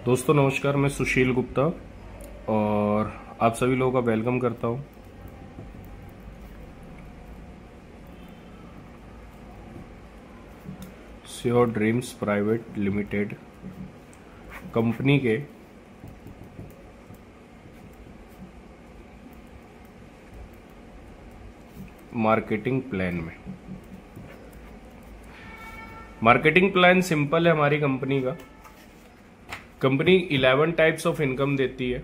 दोस्तों नमस्कार, मैं सुशील गुप्ता और आप सभी लोगों का वेलकम करता हूं। Sure dreams private limited company के मार्केटिंग प्लान में। मार्केटिंग प्लान सिंपल है हमारी कंपनी का। कंपनी 11 टाइप्स ऑफ इनकम देती है,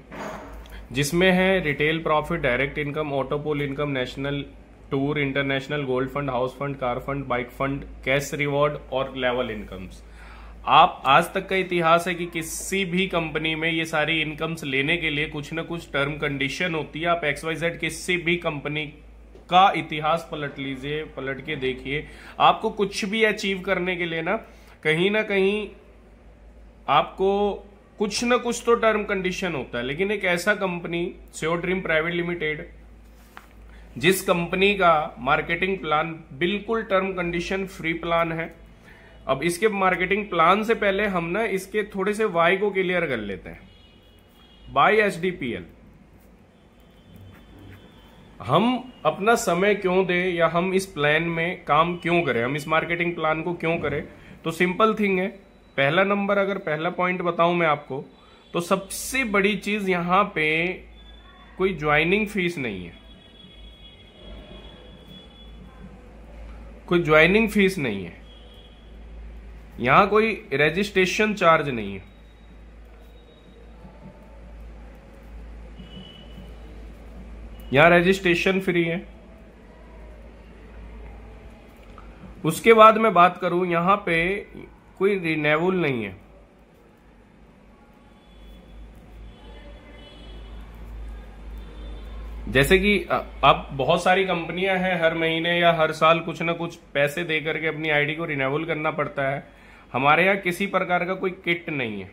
जिसमें है retail profit, direct income, autopool income, national tour, international, gold fund, house fund, car fund, bike fund, cash reward और लेवल इनकम्स। आप आज तक का इतिहास है कि किसी भी कंपनी में ये सारी इनकम्स लेने के लिए कुछ ना कुछ टर्म कंडीशन होती है। आप XYZ किसी भी कंपनी का इतिहास पलट लीजिए, पलट के देखिए, आपको कुछ भी अचीव करने के लिए ना कहीं आपको कुछ ना कुछ तो टर्म कंडीशन होता है। लेकिन एक ऐसा company sure dream private limited, जिस कंपनी का मार्केटिंग प्लान बिल्कुल टर्म कंडीशन फ्री प्लान है। अब इसके मार्केटिंग प्लान से पहले हम ना इसके थोड़े से वाई को क्लियर कर लेते हैं। बाय HDPL हम अपना समय क्यों दें, या हम इस प्लान में काम क्यों करें, हम इस मार्केटिंग प्लान को क्यों करें? तो सिंपल थिंग है। पहला नंबर, अगर पहला पॉइंट बताऊं मैं आपको, तो सबसे बड़ी चीज यहां पे कोई ज्वाइनिंग फीस नहीं है। कोई ज्वाइनिंग फीस नहीं है, यहां कोई रजिस्ट्रेशन चार्ज नहीं है। यहां रजिस्ट्रेशन फ्री है। उसके बाद मैं बात करूं, यहां पे कोई रिन्यूअल नहीं है। जैसे कि अब बहुत सारी कंपनियां हैं, हर महीने या हर साल कुछ ना कुछ पैसे दे करके अपनी आईडी को रिन्यूअल करना पड़ता है। हमारे यहाँ किसी प्रकार का कोई किट नहीं है।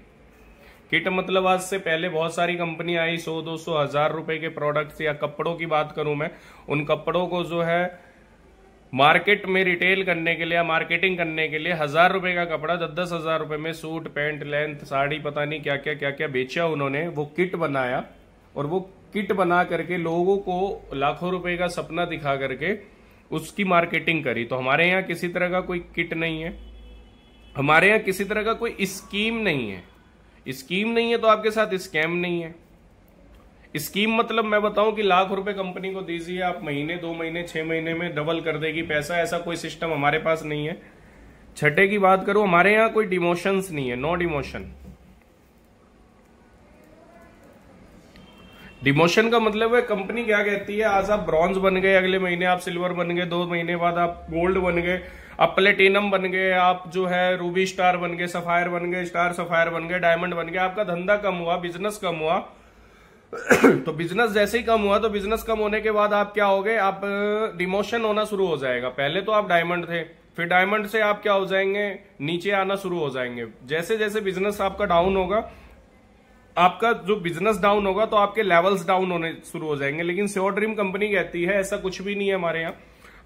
किट मतलब आज से पहले बहुत सारी कंपनियां आई, 100, 200, 1000 रुपए के प्रोडक्ट्स, या कपड़ों की बात करूं मैं, उन कपड़ों को जो है मार्केट में रिटेल करने के लिए या मार्केटिंग करने के लिए 1000 रुपए का कपड़ा 10-10 हजार रुपए में सूट, पैंट, लेंथ, साड़ी, पता नहीं क्या क्या बेचा उन्होंने। वो किट बनाया और वो किट बना करके लोगों को लाखों रुपए का सपना दिखा करके उसकी मार्केटिंग करी। तो हमारे यहाँ किसी तरह का कोई किट नहीं है, हमारे यहाँ किसी तरह का कोई स्कीम नहीं है। स्कीम नहीं है तो आपके साथ स्कैम नहीं है। स्कीम मतलब मैं बताऊं कि लाख रुपए कंपनी को दीजिए, आप महीने, 2 महीने, 6 महीने में डबल कर देगी पैसा, ऐसा कोई सिस्टम हमारे पास नहीं है। छठे की बात करूं, हमारे यहां कोई डिमोशंस नहीं है, नो डिमोशन। डिमोशन का मतलब है कंपनी क्या कहती है, आज आप ब्रॉन्ज बन गए, अगले महीने आप सिल्वर बन गए, 2 महीने बाद आप गोल्ड बन गए, आप प्लेटिनम बन गए, आप जो है रूबी स्टार बन गए, सफायर बन गए, स्टार सफायर बन गए, डायमंड बन गए। आपका धंधा कम हुआ, बिजनेस कम हुआ तो बिजनेस जैसे ही कम हुआ, तो बिजनेस कम होने के बाद आप क्या हो गए, आप डिमोशन होना शुरू हो जाएगा। पहले तो आप डायमंड थे, फिर डायमंड से आप क्या हो जाएंगे, नीचे आना शुरू हो जाएंगे। जैसे जैसे बिजनेस आपका डाउन होगा, आपका जो बिजनेस डाउन होगा, तो आपके लेवल्स डाउन होने शुरू हो जाएंगे। लेकिन श्योर ड्रीम कंपनी कहती है ऐसा कुछ भी नहीं है हमारे यहाँ।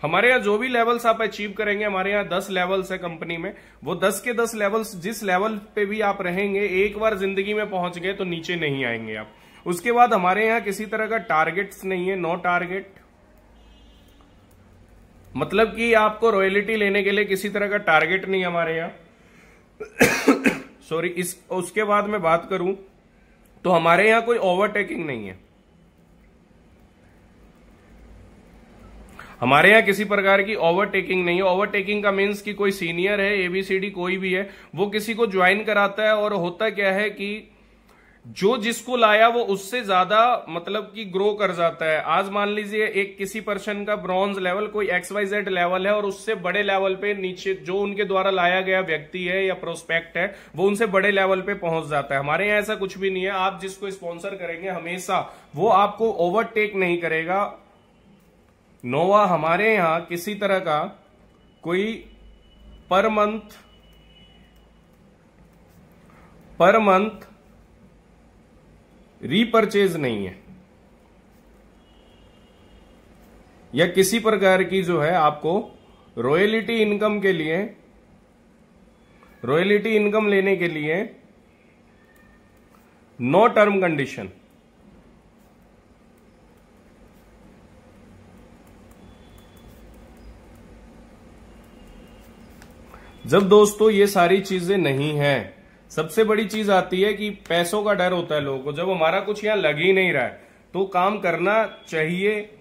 हमारे यहाँ जो भी लेवल्स आप अचीव करेंगे, हमारे यहाँ 10 लेवल्स है कंपनी में, वो 10 के 10 लेवल्स, जिस लेवल पे भी आप रहेंगे, एक बार जिंदगी में पहुंच गए तो नीचे नहीं आएंगे आप। उसके बाद हमारे यहां किसी तरह का टारगेट्स नहीं है, नो टारगेट। मतलब कि आपको रॉयल्टी लेने के लिए किसी तरह का टारगेट नहीं हमारे यहां सॉरी। उसके बाद मैं बात करूं तो हमारे यहां कोई ओवरटेकिंग नहीं है। हमारे यहां किसी प्रकार की ओवरटेकिंग नहीं है। ओवरटेकिंग का मीन्स कि कोई सीनियर है, ABCD कोई भी है, वो किसी को ज्वाइन कराता है, और होता क्या है कि जो जिसको लाया वो उससे ज्यादा मतलब कि ग्रो कर जाता है। आज मान लीजिए एक किसी पर्सन का ब्रॉन्ज लेवल कोई XYZ लेवल है, और उससे बड़े लेवल पे नीचे जो उनके द्वारा लाया गया व्यक्ति है या प्रोस्पेक्ट है, वो उनसे बड़े लेवल पे पहुंच जाता है। हमारे यहाँ ऐसा कुछ भी नहीं है। आप जिसको स्पॉन्सर करेंगे हमेशा वो आपको ओवरटेक नहीं करेगा। नोवा हमारे यहाँ किसी तरह का कोई पर मंथ रीपरचेज नहीं है, या किसी प्रकार की जो है आपको रॉयल्टी इनकम के लिए, रॉयल्टी इनकम लेने के लिए नो टर्म कंडीशन। जब दोस्तों ये सारी चीजें नहीं है, सबसे बड़ी चीज आती है कि पैसों का डर होता है लोगों को। जब हमारा कुछ यहां लग ही नहीं रहा है तो काम करना चाहिए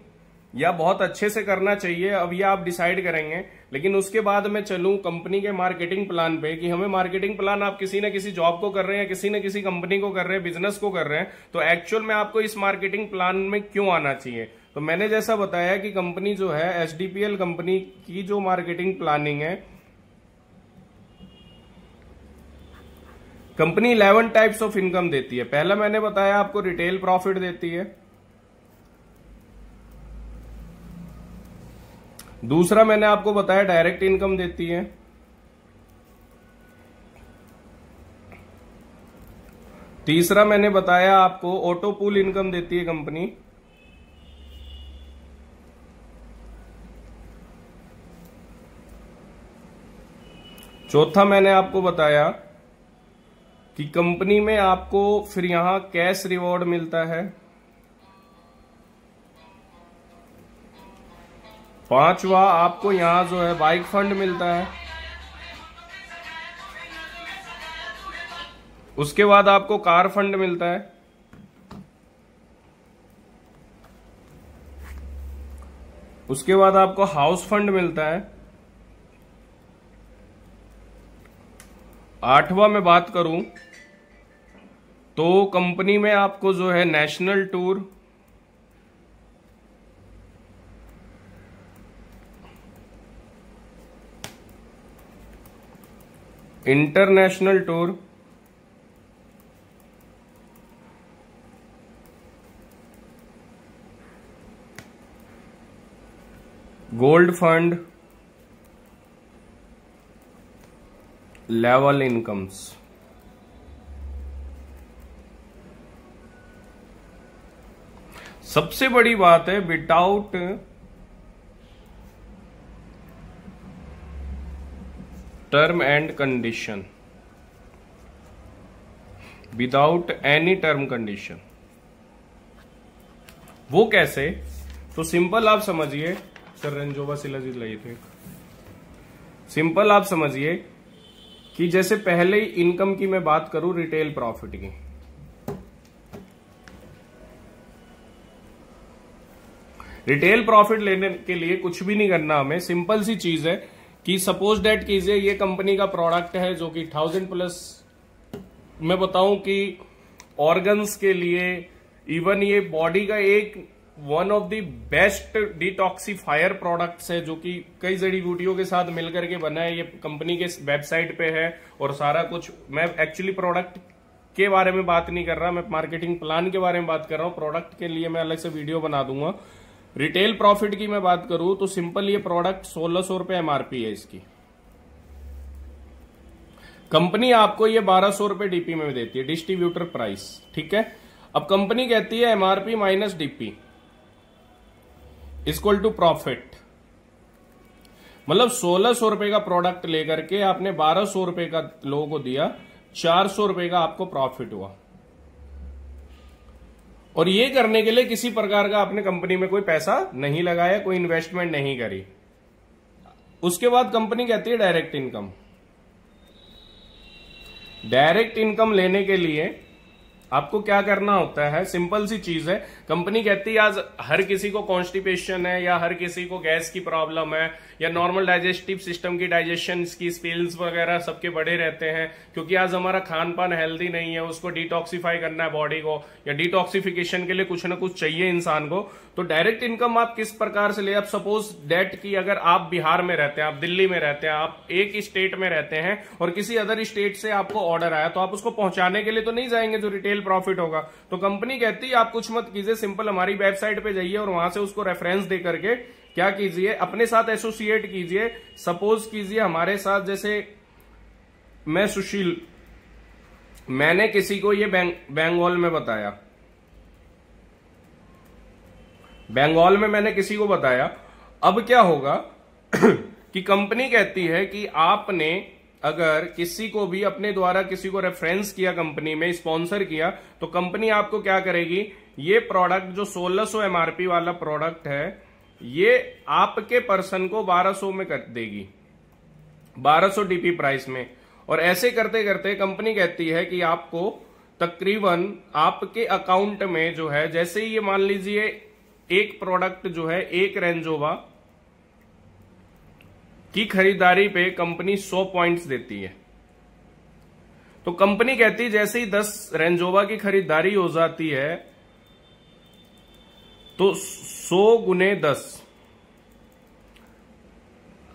या बहुत अच्छे से करना चाहिए, अब ये आप डिसाइड करेंगे। लेकिन उसके बाद मैं चलूं कंपनी के मार्केटिंग प्लान पे कि हमें मार्केटिंग प्लान आप किसी न किसी जॉब को कर रहे हैं या किसी न किसी कंपनी को कर रहे हैं, बिजनेस को कर रहे हैं, तो एक्चुअल में आपको इस मार्केटिंग प्लान में क्यों आना चाहिए। तो मैंने जैसा बताया कि कंपनी जो है एचडीपीएल कंपनी की जो मार्केटिंग प्लानिंग है, कंपनी 11 टाइप्स ऑफ इनकम देती है। पहला मैंने बताया आपको रिटेल प्रॉफिट देती है, दूसरा मैंने आपको बताया डायरेक्ट इनकम देती है, तीसरा मैंने बताया आपको ऑटो पूल इनकम देती है कंपनी, चौथा मैंने आपको बताया कि कंपनी में आपको फिर यहां कैश रिवॉर्ड मिलता है, पांचवा आपको यहां जो है बाइक फंड मिलता है, उसके बाद आपको कार फंड मिलता है, उसके बाद आपको हाउस फंड मिलता है, आठवां मैं बात करूं तो कंपनी में आपको जो है national tour, international tour, gold fund, level incomes. सबसे बड़ी बात है without term and condition, without any term condition. वो कैसे? तो सिंपल आप समझिए, सर रेंजोवा शिलाजीत लाइए थे। सिंपल आप समझिए कि जैसे पहले ही इनकम की मैं बात करूं रिटेल प्रॉफिट की, रिटेल प्रॉफिट लेने के लिए कुछ भी नहीं करना हमें, सिंपल सी चीज है कि सपोज डेट कीजिए ये कंपनी का प्रोडक्ट है जो कि 1000+, मैं बताऊं कि ऑर्गन्स के लिए, इवन ये बॉडी का एक one of the best detoxifier products है जो कि कई जड़ी बूटियों के साथ मिलकर के बना है। ये कंपनी के वेबसाइट पे है और सारा कुछ। मैं एक्चुअली प्रोडक्ट के बारे में बात नहीं कर रहा, मैं मार्केटिंग प्लान के बारे में बात कर रहा हूं। प्रोडक्ट के लिए मैं अलग से वीडियो बना दूंगा। रिटेल प्रॉफिट की मैं बात करूं तो सिंपल ये प्रोडक्ट 1600 रुपए एमआरपी है इसकी, कंपनी आपको ये 1200 रुपए डीपी में देती है, डिस्ट्रीब्यूटर प्राइस, ठीक है। अब कंपनी कहती है MRP minus DP equal to profit, मतलब 1600 रुपए का प्रोडक्ट लेकर के आपने 1200 रुपए का लोगों को दिया, 400 रुपए का आपको प्रॉफिट हुआ। और ये करने के लिए किसी प्रकार का आपने कंपनी में कोई पैसा नहीं लगाया, कोई इन्वेस्टमेंट नहीं करी। उसके बाद कंपनी कहती है डायरेक्ट इनकम। डायरेक्ट इनकम लेने के लिए आपको क्या करना होता है, सिंपल सी चीज है। कंपनी कहती है आज हर किसी को कॉन्स्टिपेशन है, या हर किसी को गैस की प्रॉब्लम है, या नॉर्मल डाइजेस्टिव सिस्टम की, डाइजेशन की स्पिल्स वगैरह सबके बड़े रहते हैं, क्योंकि आज हमारा खान पान हेल्दी नहीं है, उसको डिटॉक्सिफाई करना है बॉडी को, या डिटॉक्सिफिकेशन के लिए कुछ ना कुछ चाहिए इंसान को। तो डायरेक्ट इनकम आप किस प्रकार से ले, आप सपोज डेट की अगर आप बिहार में रहते हैं, आप दिल्ली में रहते हैं, आप एक स्टेट में रहते हैं और किसी अदर स्टेट से आपको ऑर्डर आया, तो आप उसको पहुंचाने के लिए तो नहीं जाएंगे जो रिटेल प्रॉफिट होगा। तो कंपनी कहती है आप कुछ मत कीजिए, सिंपल हमारी वेबसाइट पे जाइए और वहां से उसको रेफरेंस दे करके क्या कीजिए, अपने साथ एसोसिएट कीजिए। सपोज कीजिए हमारे साथ, जैसे मैं सुशील, मैंने किसी को ये बंगाल में बताया, बंगाल में मैंने किसी को बताया। अब क्या होगा कि कंपनी कहती है कि आपने अगर किसी को भी अपने द्वारा किसी को रेफरेंस किया, कंपनी में स्पॉन्सर किया, तो कंपनी आपको क्या करेगी, ये प्रोडक्ट जो 1600 एमआरपी वाला प्रोडक्ट है, ये आपके पर्सन को 1200 में कर देगी, 1200 डीपी प्राइस में। और ऐसे करते करते कंपनी कहती है कि आपको तकरीबन आपके अकाउंट में जो है, जैसे ही ये मान लीजिए एक प्रोडक्ट जो है, एक रेंजोवा की खरीदारी पे कंपनी 100 पॉइंट्स देती है, तो कंपनी कहती है जैसे ही 10 रेंजोवा की खरीदारी हो जाती है तो 100 गुने 10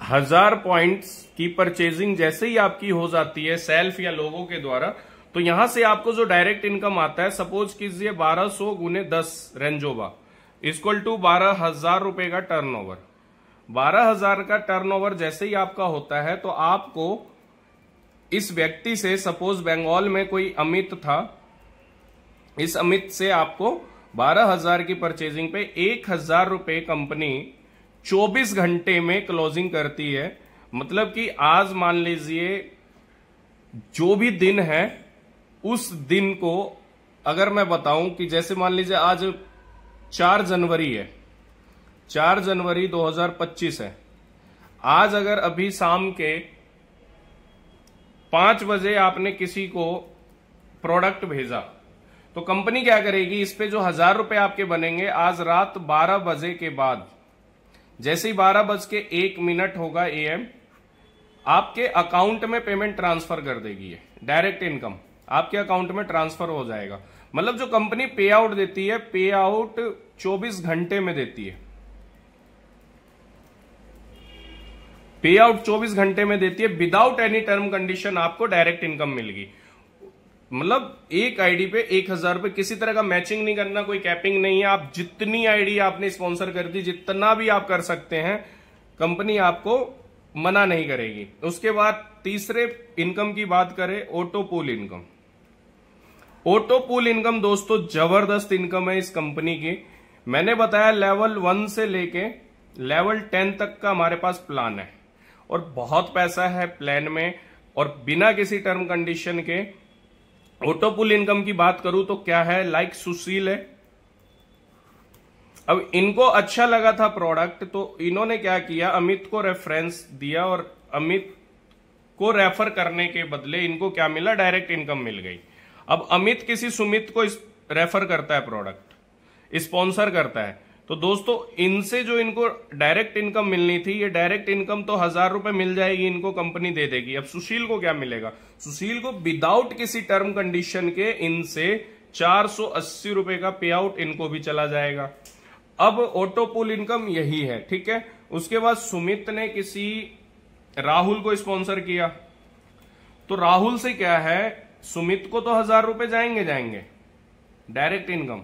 1000 पॉइंट्स की परचेजिंग जैसे ही आपकी हो जाती है सेल्फ या लोगों के द्वारा, तो यहां से आपको जो डायरेक्ट इनकम आता है, सपोज कीजिए 1200 गुने 10 रेंजोवा इक्वल टू 12,000 रुपए का टर्नओवर। 12,000 का टर्नओवर जैसे ही आपका होता है तो आपको इस व्यक्ति से, सपोज बंगाल में कोई अमित था, इस अमित से आपको 12,000 की परचेजिंग पे 1,000 रुपए कंपनी 24 घंटे में क्लोजिंग करती है। मतलब कि आज मान लीजिए जो भी दिन है, उस दिन को अगर मैं बताऊं कि जैसे मान लीजिए आज 4 जनवरी है, 4 जनवरी 2025 है, आज अगर अभी शाम के 5 बजे आपने किसी को प्रोडक्ट भेजा, तो कंपनी क्या करेगी, इस पे जो 1000 रुपए आपके बनेंगे, आज रात 12 बजे के बाद, जैसे ही 12:01 होगा AM, आपके अकाउंट में पेमेंट ट्रांसफर कर देगी। डायरेक्ट इनकम आपके अकाउंट में ट्रांसफर हो जाएगा। मतलब जो कंपनी पे आउट देती है, पे आउट 24 घंटे में देती है, पे आउट 24 घंटे में देती है, विदाउट एनी टर्म कंडीशन आपको डायरेक्ट इनकम मिलेगी। मतलब एक आईडी पे 1,000 रुपए, किसी तरह का मैचिंग नहीं करना, कोई कैपिंग नहीं है। आप जितनी आईडी आपने स्पॉन्सर कर दी, जितना भी आप कर सकते हैं, कंपनी आपको मना नहीं करेगी। उसके बाद तीसरे इनकम की बात करें, auto pool income. Auto pool income दोस्तों जबरदस्त इनकम है इस कंपनी की। मैंने बताया लेवल 1 से लेके लेवल 10 तक का हमारे पास प्लान है और बहुत पैसा है प्लान में, और बिना किसी टर्म कंडीशन के। ऑटो पूल इनकम की बात करूं तो क्या है, लाइक सुशील है। अब इनको अच्छा लगा था प्रोडक्ट, तो इन्होंने क्या किया, अमित को रेफरेंस दिया, और अमित को रेफर करने के बदले इनको क्या मिला, डायरेक्ट इनकम मिल गई। अब अमित किसी सुमित को रेफर करता है, प्रोडक्ट स्पॉन्सर करता है, तो दोस्तों इनसे जो इनको डायरेक्ट इनकम मिलनी थी, ये डायरेक्ट इनकम तो 1000 रुपए मिल जाएगी, इनको कंपनी दे देगी। अब सुशील को क्या मिलेगा, सुशील को विदाउट किसी टर्म कंडीशन के इनसे 480 रुपए का पे आउट इनको भी चला जाएगा। अब ऑटो पूल इनकम यही है, ठीक है। उसके बाद सुमित ने किसी राहुल को स्पॉन्सर किया, तो राहुल से क्या है, सुमित को तो 1000 रुपए जाएंगे डायरेक्ट इनकम।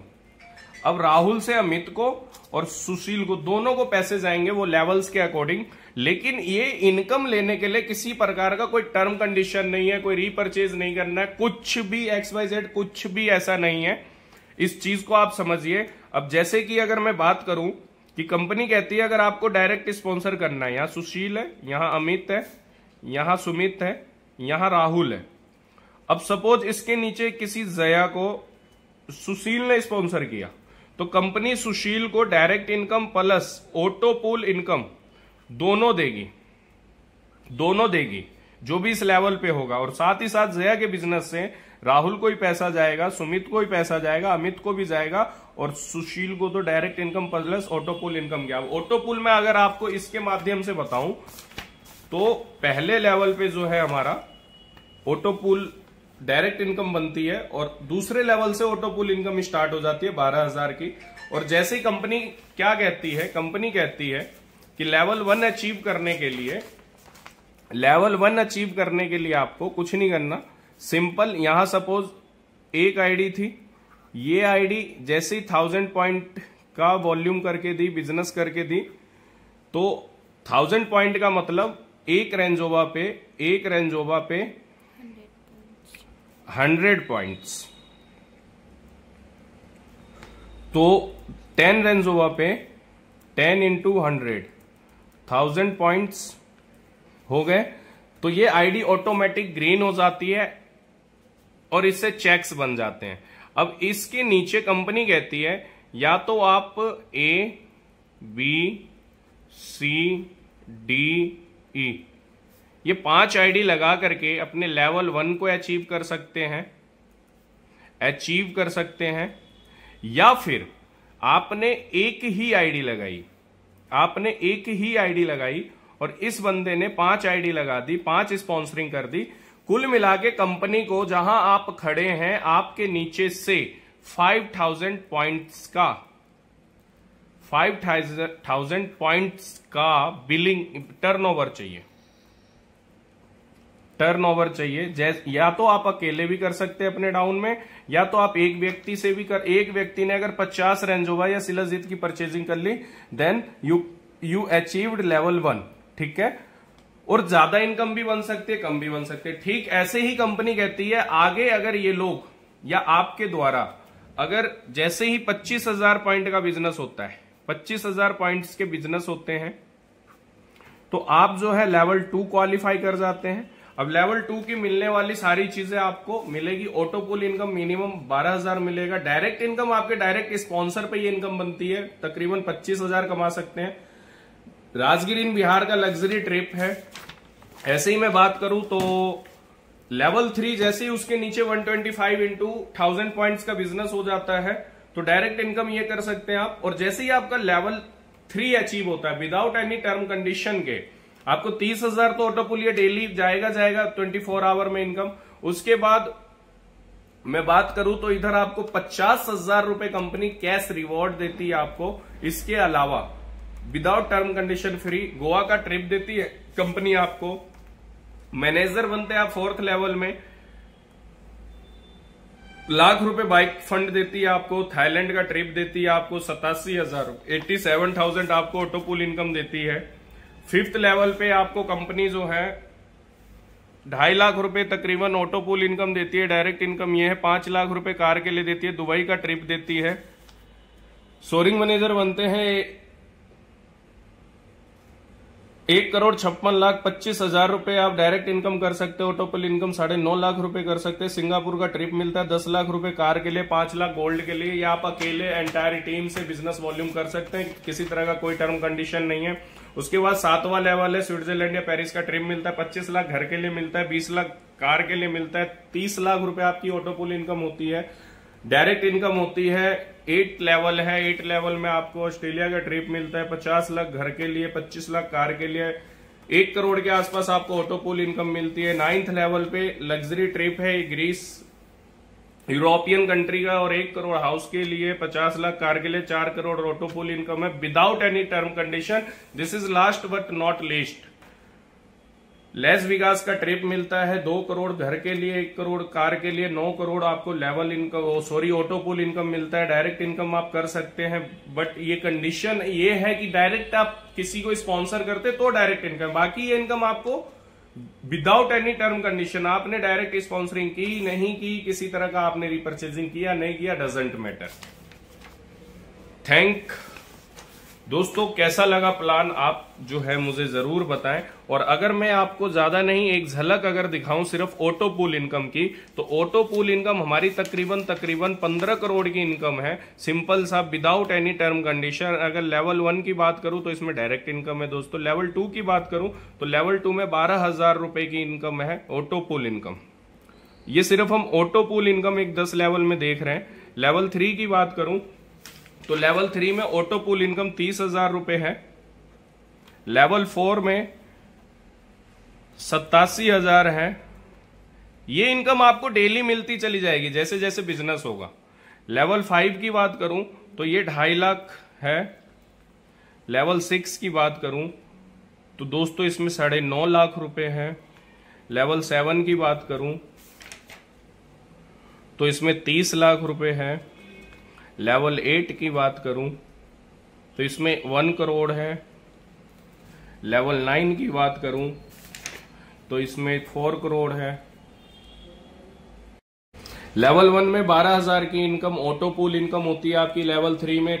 अब राहुल से अमित को और सुशील को, दोनों को पैसे जाएंगे वो लेवल्स के अकॉर्डिंग। लेकिन ये इनकम लेने के लिए किसी प्रकार का कोई टर्म कंडीशन नहीं है, कोई रीपरचेज नहीं करना है, कुछ भी XYZ कुछ भी ऐसा नहीं है। इस चीज को आप समझिए। अब जैसे कि अगर मैं बात करूं कि कंपनी कहती है अगर आपको डायरेक्ट स्पॉन्सर करना है, यहां सुशील है, यहां अमित है, यहां सुमित है, यहां राहुल है। अब सपोज इसके नीचे किसी जया को सुशील ने स्पॉन्सर किया, तो कंपनी सुशील को direct income plus auto pool income दोनों देगी जो भी इस लेवल पे होगा। और साथ ही साथ जया के बिजनेस से राहुल को ही पैसा जाएगा, सुमित को ही पैसा जाएगा, अमित को भी जाएगा, और सुशील को तो direct income plus auto pool income गया। ऑटो पूल में अगर आपको इसके माध्यम से बताऊं तो पहले लेवल पे जो है हमारा ऑटो पूल डायरेक्ट इनकम बनती है, और दूसरे लेवल से ऑटो पूल इनकम स्टार्ट हो जाती है 12,000 की। और जैसे ही कंपनी क्या कहती है, कंपनी कहती है कि लेवल 1 अचीव करने के लिए आपको कुछ नहीं करना, सिंपल यहां सपोज एक आईडी थी, ये आईडी जैसे ही 1000 पॉइंट का वॉल्यूम करके दी, बिजनेस करके दी, तो 1000 पॉइंट का मतलब एक रेंजोवा पे 100 पॉइंट्स, तो 10 रेंजोवा पे 10 × 100 1000 पॉइंट्स हो गए। तो ये आईडी ऑटोमेटिक ग्रीन हो जाती है और इससे चेक्स बन जाते हैं। अब इसके नीचे कंपनी कहती है या तो आप A B C D E ये 5 आईडी लगा करके अपने लेवल 1 को अचीव कर सकते हैं, या फिर आपने एक ही आईडी लगाई और इस बंदे ने 5 आईडी लगा दी, 5 स्पॉन्सरिंग कर दी, कुल मिला के कंपनी को जहां आप खड़े हैं आपके नीचे से 5000 पॉइंट्स का बिलिंग टर्नओवर चाहिए। या तो आप अकेले भी कर सकते हैं अपने डाउन में, या तो आप एक व्यक्ति से भी एक व्यक्ति ने अगर 50 रेंज रोवर या शिलाजीत की परचेजिंग कर ली, देन यू अचीव्ड लेवल 1। ठीक है, और ज्यादा इनकम भी बन सकती है, कम भी बन सकती है। ठीक ऐसे ही कंपनी कहती है आगे अगर ये लोग या आपके द्वारा अगर जैसे ही 25,000 पॉइंट का बिजनेस होता है, 25,000 पॉइंट्स के बिजनेस होते हैं, तो आप जो है लेवल 2 क्वालिफाई कर जाते हैं। अब लेवल 2 की मिलने वाली सारी चीजें आपको मिलेगी। ऑटो पुल इनकम मिनिमम 12,000 मिलेगा। डायरेक्ट इनकम आपके डायरेक्ट स्पॉन्सर पे ये इनकम बनती है, तकरीबन 25,000 कमा सकते हैं। राजगिर इन बिहार का लग्जरी ट्रिप है। ऐसे ही मैं बात करूं तो लेवल 3 जैसे ही उसके नीचे 125 इंटू 1000 पॉइंट्स का बिजनेस हो जाता है तो डायरेक्ट इनकम ये कर सकते हैं आप। और जैसे ही आपका लेवल 3 अचीव होता है विदाउट एनी टर्म कंडीशन के, आपको 30,000 तो ऑटो पुल ये डेली जाएगा 24 आवर में इनकम। उसके बाद मैं बात करूं तो इधर आपको 50,000 रुपए कंपनी कैश रिवॉर्ड देती है आपको। इसके अलावा without term condition free Goa का ट्रिप देती है कंपनी आपको। मैनेजर बनते हैं आप 4th लेवल में, लाख रुपए बाइक फंड देती है आपको। थाईलैंड का ट्रिप देती है आपको 87,000 आपको ऑटो पुल इनकम देती है। 5th लेवल पे आपको कंपनी जो है 2.5 लाख रुपए तकरीबन ऑटो पुल इनकम देती है। डायरेक्ट इनकम ये है। 5 लाख रुपए कार के लिए देती है। दुबई का ट्रिप देती है। सोरिंग मैनेजर बनते हैं 1,56,25,000 रुपए आप डायरेक्ट इनकम कर सकते हो। ऑटो पुल इनकम 9.5 लाख रुपए कर सकते हैं। सिंगापुर का ट्रिप मिलता है 10 लाख रुपए कार के लिए, 5 लाख गोल्ड के लिए, या आप अकेले एंटायर टीम से बिजनेस वॉल्यूम कर सकते हैं। किसी तरह का कोई टर्म कंडीशन नहीं है। उसके बाद 7वां लेवल है स्विट्जरलैंड या पेरिस का ट्रिप मिलता है। 25 लाख घर के लिए मिलता है, 20 लाख कार के लिए मिलता है, 30 लाख रुपए आपकी ऑटो पुल इनकम होती है। डायरेक्ट इनकम होती है 8 लेवल है। 8 लेवल में आपको ऑस्ट्रेलिया का ट्रिप मिलता है, 50 लाख घर के लिए, 25 लाख कार के लिए, 1 करोड़ के आसपास आपको ऑटो पुल इनकम मिलती है। 9th लेवल पे लग्जरी ट्रिप है ग्रीस यूरोपियन कंट्री का, और 1 करोड़ हाउस के लिए, 50 लाख कार के लिए, 4 करोड़ ऑटो पुल इनकम है without any term condition. This is last but not least. लेस विकास का ट्रिप मिलता है 2 करोड़ घर के लिए, 1 करोड़ कार के लिए, 9 करोड़ आपको level income auto pool income मिलता है। डायरेक्ट इनकम आप कर सकते हैं, बट ये कंडीशन ये है कि डायरेक्ट आप किसी को स्पॉन्सर करते तो डायरेक्ट इनकम। बाकी ये इनकम आपको विदाउट एनी टर्म कंडीशन, आपने डायरेक्ट स्पॉन्सरिंग की नहीं की, किसी तरह का आपने रिपर्चेजिंग किया नहीं किया, डजंट मैटर। दोस्तों कैसा लगा प्लान आप जो है मुझे जरूर बताएं। और अगर मैं आपको ज्यादा नहीं एक झलक अगर दिखाऊं सिर्फ ऑटो पूल इनकम की, तो ऑटो पूल इनकम हमारी तकरीबन 15 करोड़ की इनकम है। सिंपल सा विदाउट एनी टर्म कंडीशन। अगर लेवल 1 की बात करूं तो इसमें डायरेक्ट इनकम है दोस्तों। लेवल 2 की बात करूं तो लेवल 2 में 12,000 रुपए की इनकम है ऑटो पूल इनकम। ये सिर्फ हम ऑटो पूल इनकम एक 10 लेवल में देख रहे हैं। लेवल 3 की बात करूं तो लेवल 3 में ऑटो पूल इनकम 30,000 रुपए है। लेवल 4 में 87,000 है। ये इनकम आपको डेली मिलती चली जाएगी जैसे जैसे बिजनेस होगा। लेवल 5 की बात करूं तो ये 2.5 लाख है। लेवल 6 की बात करूं तो दोस्तों इसमें 9.5 लाख रुपए है। लेवल 7 की बात करूं तो इसमें 30 लाख रुपए है। लेवल 8 की बात करूं तो इसमें 1 करोड़ है। लेवल 9 की बात करूं तो इसमें 4 करोड़ है। लेवल 1 में 12,000 की इनकम ऑटो पूल इनकम होती है आपकी। लेवल 3 में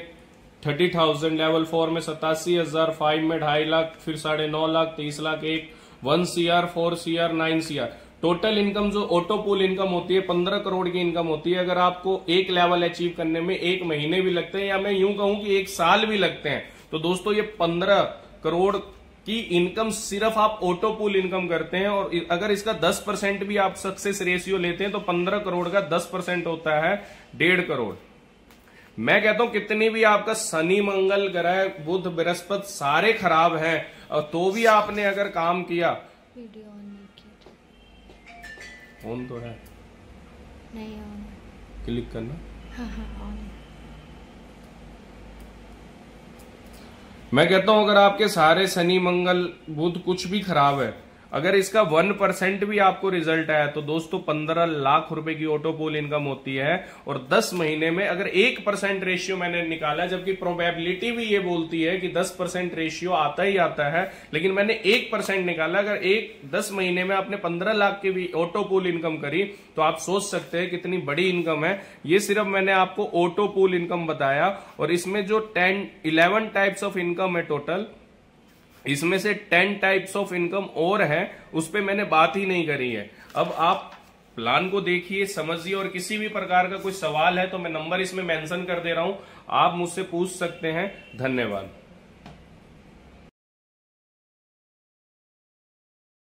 30,000, लेवल 4 में 87,000, 5 में 2.5 लाख, फिर 9.5 lakh, 30 lakh, 1 1 CR, 4 CR, 9 CR। Total income जो ऑटो पूल इनकम होती है 15 करोड़ की इनकम होती है। अगर आपको एक लेवल अचीव करने में 1 महीने भी लगते हैं या मैं यूं कहूं कि 1 साल भी लगते हैं, तो दोस्तों ये 15 करोड़ की इनकम सिर्फ आप ऑटो पूल इनकम करते हैं। और अगर इसका 10% भी आप सक्सेस रेशियो लेते हैं तो 15 करोड़ का 10% होता है 1.5 करोड़। मैं कहता हूं कितनी भी आपका शनि मंगल ग्रह बुध बृहस्पति सारे खराब हैं और तो भी आपने अगर काम किया। वीडियो ऑन नहीं किया, ऑन तो है, नहीं ऑन, क्लिक करना। हाँ हाँ ऑन। मैं कहता हूं अगर आपके सारे शनि मंगल बुध कुछ भी खराब है, अगर इसका 1% भी आपको रिजल्ट आया तो दोस्तों 15 लाख रुपए की ऑटो पूल इनकम होती है। और 10 महीने में अगर 1% रेशियो मैंने निकाला, जबकि प्रोबेबिलिटी भी ये बोलती है कि 10% रेशियो आता ही आता है, लेकिन मैंने 1% निकाला। अगर 10 महीने में आपने 15 लाख की भी ऑटो पूल इनकम करी तो आप सोच सकते हैं कितनी बड़ी इनकम है। ये सिर्फ मैंने आपको ऑटो पूल इनकम बताया। और इसमें जो 11 टाइप्स ऑफ इनकम है टोटल, इसमें से 10 टाइप्स ऑफ इनकम और है, उस पे मैंने बात ही नहीं करी है। अब आप प्लान को देखिए, समझिए, और किसी भी प्रकार का कोई सवाल है तो मैं नंबर इसमें मेंशन कर दे रहा हूं, आप मुझसे पूछ सकते हैं। धन्यवाद।